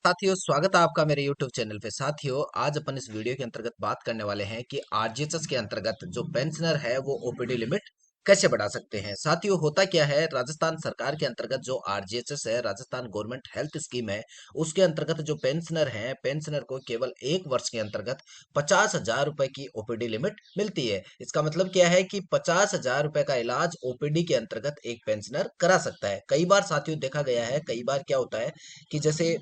साथियों, स्वागत है आपका मेरे YouTube चैनल पे। साथियों, आज अपन इस वीडियो के अंतर्गत बात करने वाले हैं कि आरजीएचएस के अंतर्गत जो पेंशनर है वो ओपीडी लिमिट कैसे बढ़ा सकते हैं। साथियों, होता क्या है, राजस्थान सरकार के अंतर्गत जो आरजीएचएस है, राजस्थान गवर्नमेंट हेल्थ स्कीम है, उसके अंतर्गत जो पेंशनर हैं, पेंशनर को केवल 1 वर्ष के अंतर्गत 50,000 रुपए की ओपीडी लिमिट मिलती है। इसका मतलब क्या है कि 50,000 रुपए का इलाज ओपीडी के अंतर्गत एक पेंशनर करा सकता है। कई बार साथियों देखा गया है, कई बार क्या होता है कि जैसे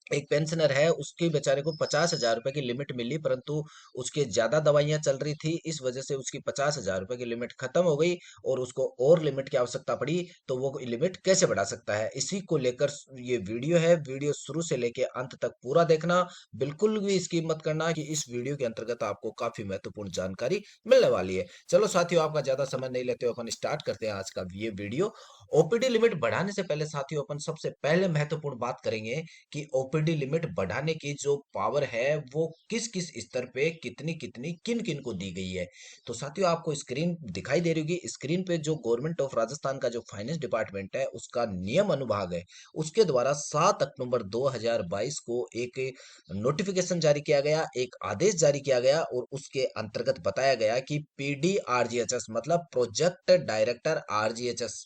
एक पेंशनर है, उसके बेचारे को 50,000 रुपए की लिमिट मिली, परंतु उसके ज्यादा दवाइयां चल रही थी, इस वजह से उसकी 50,000 रुपए की लिमिट खत्म हो गई और उसको और लिमिट की आवश्यकता पड़ी। तो वो लिमिट कैसे बढ़ा सकता है, इसी को लेकर ये वीडियो है। वीडियो शुरू से लेके अंत तक पूरा देखना, बिल्कुल भी स्किप मत करना कि इस वीडियो के अंतर्गत आपको काफी महत्वपूर्ण जानकारी मिलने वाली है। चलो साथियों, आपका ज्यादा समय नहीं लेते हुए अपन स्टार्ट करते हैं आज का ये वीडियो। ओपीडी लिमिट बढ़ाने से पहले साथियों, अपन सबसे पहले महत्वपूर्ण बात करेंगे कि ओपीडी लिमिट बढ़ाने की जो पावर है वो किस किस स्तर पे कितनी कितनी किन किन को दी गई है। तो साथियों, आपको स्क्रीन दिखाई दे रही होगी। स्क्रीन पे जो गवर्नमेंट ऑफ राजस्थान का जो फाइनेंस डिपार्टमेंट है, उसका नियम अनुभाग है, उसके द्वारा 7 अक्टूबर 2022 को एक नोटिफिकेशन जारी किया गया, एक आदेश जारी किया गया और उसके अंतर्गत बताया गया कि पीडीआरजीएचएस मतलब प्रोजेक्ट डायरेक्टर आरजीएचएस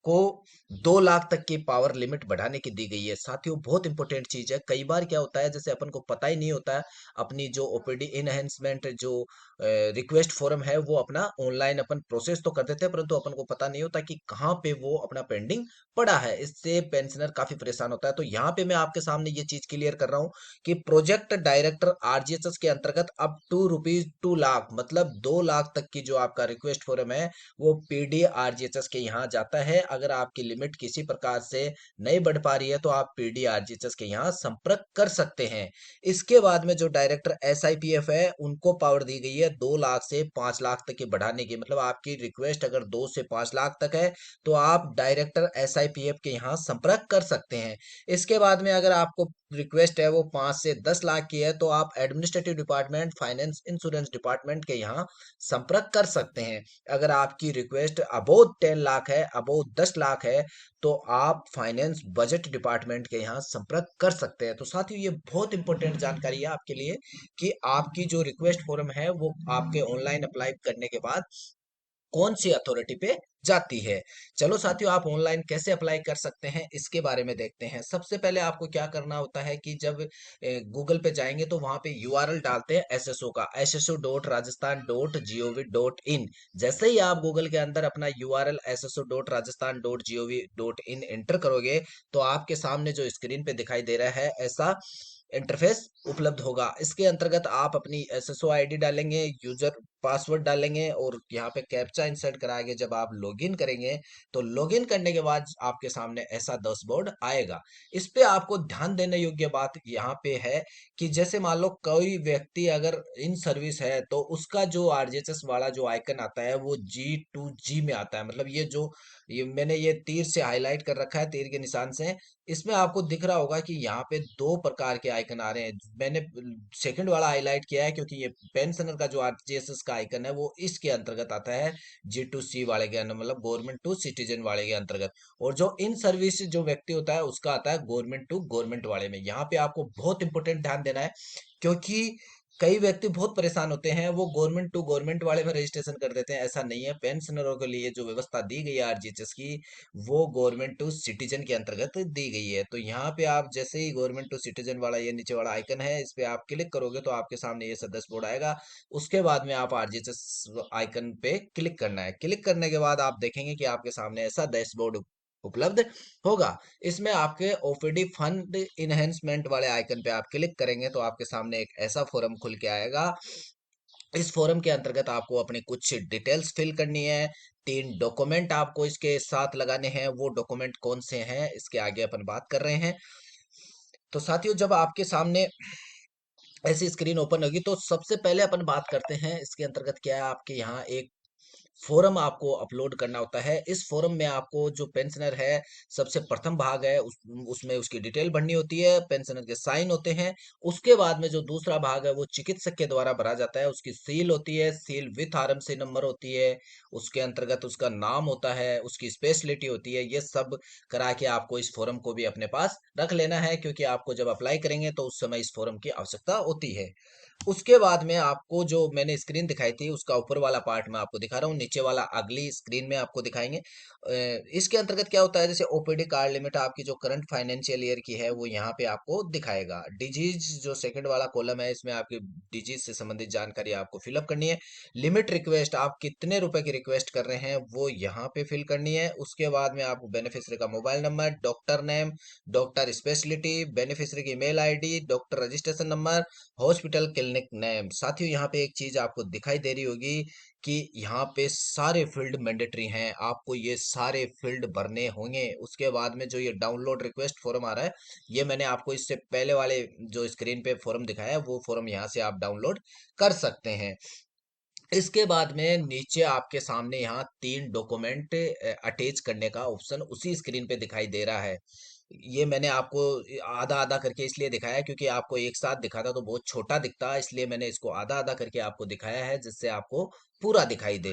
को 2 लाख तक की पावर लिमिट बढ़ाने की दी गई है। साथियों, बहुत इंपॉर्टेंट चीज है। कई बार क्या होता है, जैसे अपन को पता ही नहीं होता है, अपनी जो ओपीडी इनहेंसमेंट जो रिक्वेस्ट फॉर्म है वो अपना ऑनलाइन अपन प्रोसेस तो कर देते हैं, परंतु अपन को पता नहीं होता कि कहाँ पे वो अपना पेंडिंग पड़ा है। इससे पेंशनर काफी परेशान होता है। तो यहाँ पे मैं आपके सामने ये चीज क्लियर कर रहा हूँ कि प्रोजेक्ट डायरेक्टर आरजीएचएस के अंतर्गत अब ₹2 मतलब 2 लाख तक की जो आपका रिक्वेस्ट फॉर्म है वो पीडीआरजीएचएस के यहाँ जाता है। अगर आपकी लिमिट किसी प्रकार से नहीं बढ़ पा रही है तो आप पीडीआरजीएचएस के यहाँ संपर्क कर सकते हैं। इसके बाद में जो डायरेक्टर एसआईपीएफ है, उनको पावर दी गई है 2 लाख से 5 लाख तक की बढ़ाने की। मतलब आपकी रिक्वेस्ट अगर 2 से 5 लाख तक है तो आप डायरेक्टर एसआईपीएफ के यहाँ संपर्क कर सकते हैं। इसके बाद में अगर आपको रिक्वेस्ट है वो 5 से 10 लाख की है तो आप administrative department, finance, insurance department के यहाँ संपर्क कर सकते हैं। अगर आपकी रिक्वेस्ट अबोव 10 लाख है, अबोव 10 लाख है, तो आप फाइनेंस बजट डिपार्टमेंट के यहाँ संपर्क कर सकते हैं। तो साथियों, ये बहुत इंपॉर्टेंट जानकारी है आपके लिए कि आपकी जो रिक्वेस्ट फॉर्म है वो आपके ऑनलाइन अप्लाई करने के बाद कौन सी अथॉरिटी पे जाती है। चलो साथियों, आप ऑनलाइन कैसे अप्लाई कर सकते हैं इसके बारे में देखते हैं। सबसे पहले आपको क्या करना होता है कि जब गूगल पे जाएंगे तो वहां पे यूआरएल डालते हैं एसएसओ का, sso.rajasthan.gov.in। जैसे ही आप गूगल के अंदर अपना यूआरएल sso.rajasthan.gov.in एंटर करोगे तो आपके सामने जो स्क्रीन पे दिखाई दे रहा है, ऐसा इंटरफेस उपलब्ध होगा। इसके अंतर्गत आप अपनी एसएसओ आईडी डालेंगे, यूजर पासवर्ड डालेंगे और यहाँ पे कैप्चा इंसर्ट कराएंगे। जब आप लॉगिन करेंगे तो लॉगिन करने के बाद आपके सामने ऐसा डैशबोर्ड आएगा। इस पे आपको ध्यान देने योग्य बात यहाँ पे है कि जैसे मान लो कोई व्यक्ति अगर इन सर्विस है तो उसका जो आरजीएचएस वाला जो आइकन आता है वो G2G में आता है। मतलब ये मैंने ये तीर से हाईलाइट कर रखा है, तीर के निशान से। इसमें आपको दिख रहा होगा कि यहाँ पे 2 प्रकार के आइकन आ रहे हैं। मैंने सेकंड वाला हाईलाइट किया है क्योंकि ये पेंशनर का जो आरजीएसएस का आइकन है वो इसके अंतर्गत आता है, G2C वाले के अंदर, मतलब गवर्नमेंट टू सिटीजन वाले के अंतर्गत। और जो इन सर्विस जो व्यक्ति होता है उसका आता है गवर्नमेंट टू गवर्नमेंट वाले में। यहाँ पे आपको बहुत इंपॉर्टेंट ध्यान देना है, क्योंकि कई व्यक्ति बहुत परेशान होते हैं, वो गवर्नमेंट टू गवर्नमेंट वाले में रजिस्ट्रेशन कर देते हैं। ऐसा नहीं है, पेंशनरों के लिए जो व्यवस्था दी गई है आरजीएचएस की, वो गवर्नमेंट टू सिटीजन के अंतर्गत दी गई है। तो यहाँ पे आप जैसे ही गवर्नमेंट टू सिटीजन वाला ये नीचे वाला आइकन है, इस पे आप क्लिक करोगे तो आपके सामने ये सदस्य बोर्ड आएगा। उसके बाद में आप आरजीएचएस आइकन पे क्लिक करना है। क्लिक करने के बाद आप देखेंगे कि आपके सामने ऐसा डैशबोर्ड उपलब्ध होगा। इसमें आपके ओपीडी फंड इनहेंसमेंट वाले आइकन पे आप क्लिक करेंगे तो आपके सामने एक ऐसा फोरम खुल के आएगा। इस फोरम के अंतर्गत आपको अपनी कुछ डिटेल्स फिल करनी है। 3 डॉक्यूमेंट आपको इसके साथ लगाने हैं। वो डॉक्यूमेंट कौन से हैं इसके आगे अपन बात कर रहे हैं। तो साथियों, जब आपके सामने ऐसी स्क्रीन ओपन होगी तो सबसे पहले अपन बात करते हैं इसके अंतर्गत क्या है। आपके यहाँ एक फॉर्म आपको अपलोड करना होता है। इस फॉर्म में आपको जो पेंशनर है, सबसे प्रथम भाग है उसमें उसकी डिटेल भरनी होती है, पेंशनर के साइन होते हैं। उसके बाद में जो दूसरा भाग है वो चिकित्सक के द्वारा भरा जाता है, उसकी सील होती है, सील विथ आरएमसी नंबर होती है। उसके अंतर्गत उसका नाम होता है, उसकी स्पेशलिटी होती है। ये सब करा के आपको इस फॉर्म को भी अपने पास रख लेना है, क्योंकि आपको जब अप्लाई करेंगे तो उस समय इस फॉर्म की आवश्यकता होती है। उसके बाद में आपको जो मैंने स्क्रीन दिखाई थी उसका ऊपर वाला पार्ट मैं आपको दिखा रहा हूँ, नीचे वाला अगली स्क्रीन में आपको दिखाएंगे। इसके अंतर्गत क्या होता है, जैसे ओपीडी कार्ड लिमिट आपकी जो करंट फाइनेंशियल ईयर की है वो यहाँ पे आपको दिखाएगा। डिजीज जो सेकंड वाला कॉलम है, इसमें आपकी डिजीज से संबंधित जानकारी आपको फिलअप करनी है। लिमिट रिक्वेस्ट, आप कितने रुपए की रिक्वेस्ट कर रहे हैं वो यहाँ पे फिल करनी है। उसके बाद में आपको बेनिफिशियरी का mobile number, doctor name, doctor speciality, beneficiary की email ID, doctor registration number, hospital clinic name. साथियों यहाँ पे एक चीज आपको दिखाई दे रही होगी कि यहाँ पे सारे फील्ड मैंडेटरी हैं, आपको ये सारे फील्ड भरने होंगे। उसके बाद में जो ये डाउनलोड रिक्वेस्ट फॉर्म आ रहा है, ये मैंने आपको इससे पहले वाले जो स्क्रीन पे फॉर्म दिखाया है वो फॉर्म यहाँ से आप डाउनलोड कर सकते हैं। इसके बाद में नीचे आपके सामने यहाँ 3 डॉक्यूमेंट अटैच करने का ऑप्शन उसी स्क्रीन पे दिखाई दे रहा है। ये मैंने आपको आधा आधा करके इसलिए दिखाया है, क्योंकि आपको एक साथ दिखाता तो बहुत छोटा दिखता, इसलिए मैंने इसको आधा आधा करके आपको दिखाया है, जिससे आपको पूरा दिखाई दे।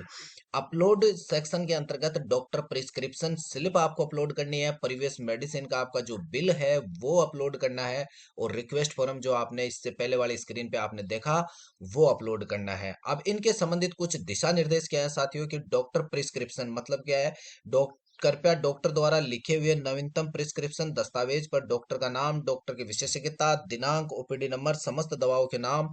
अपलोड सेक्शन के अंतर्गत डॉक्टर प्रिस्क्रिप्शन स्लिप आपको अपलोड करनी है, प्रीवियस मेडिसिन का आपका जो बिल है वो अपलोड करना है, और रिक्वेस्ट फॉर्म जो आपने इससे पहले वाली स्क्रीन पे आपने देखा वो अपलोड करना है। अब इनके संबंधित कुछ दिशा निर्देश क्या है साथियों, कि डॉक्टर प्रिस्क्रिप्शन मतलब क्या है, डॉक्टर कृपया डॉक्टर द्वारा लिखे हुए नवीनतम प्रिस्क्रिप्शन दस्तावेज पर डॉक्टर का नाम, डॉक्टर की विशेषज्ञता, दिनांक, ओपीडी नंबर, समस्त दवाओं के नाम,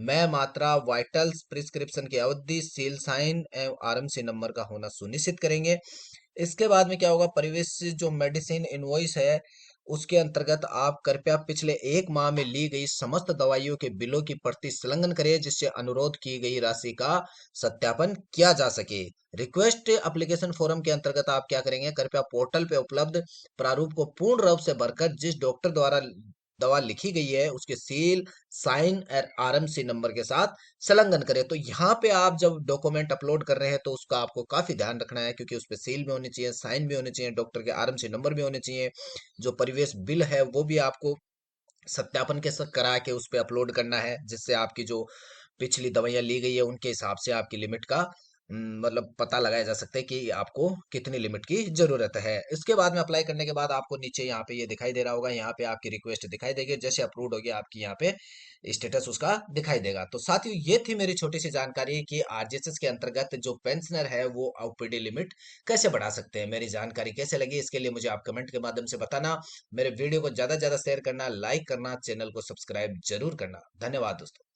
मैं मात्रा, वाइटल्स, प्रिस्क्रिप्शन की अवधि, सील साइन एवं आरएमसी नंबर का होना सुनिश्चित करेंगे। इसके बाद में क्या होगा, परिवेश जो मेडिसिन इनवॉइस है उसके अंतर्गत आप कृपया पिछले 1 माह में ली गई समस्त दवाइयों के बिलों की प्रति संलग्न करें, जिससे अनुरोध की गई राशि का सत्यापन किया जा सके। रिक्वेस्ट एप्लीकेशन फॉर्म के अंतर्गत आप क्या करेंगे, कृपया पोर्टल पे उपलब्ध प्रारूप को पूर्ण रूप से भरकर जिस डॉक्टर द्वारा दवा लिखी गई है उसके सील, साइन और आरएमसी नंबर के साथ संलग्न करें। तो यहाँ पे आप जब डॉक्यूमेंट अपलोड कर रहे हैं तो उसका आपको काफी ध्यान रखना है, क्योंकि उस पे सील भी होनी चाहिए, साइन भी होने चाहिए, डॉक्टर के आरएमसी नंबर भी होने चाहिए। जो परिवेश बिल है वो भी आपको सत्यापन के साथ करा के उस पे अपलोड करना है, जिससे आपकी जो पिछली दवाइयाँ ली गई है उनके हिसाब से आपकी लिमिट का मतलब पता लगाया जा सकता है कि आपको कितनी लिमिट की जरूरत है। इसके बाद में अप्लाई करने के बाद आपको नीचे यहाँ पे ये दिखाई दे रहा होगा, यहाँ पे आपकी रिक्वेस्ट दिखाई देगी, जैसे अप्रूव होगी आपकी यहाँ पे स्टेटस उसका दिखाई देगा। तो साथियों ये थी मेरी छोटी सी जानकारी कि आरजीएसएस के अंतर्गत जो पेंशनर है वो ओपीडी लिमिट कैसे बढ़ा सकते हैं। मेरी जानकारी कैसे लगी इसके लिए मुझे आप कमेंट के माध्यम से बताना। मेरे वीडियो को ज्यादा से ज्यादा शेयर करना, लाइक करना, चैनल को सब्सक्राइब जरूर करना। धन्यवाद दोस्तों।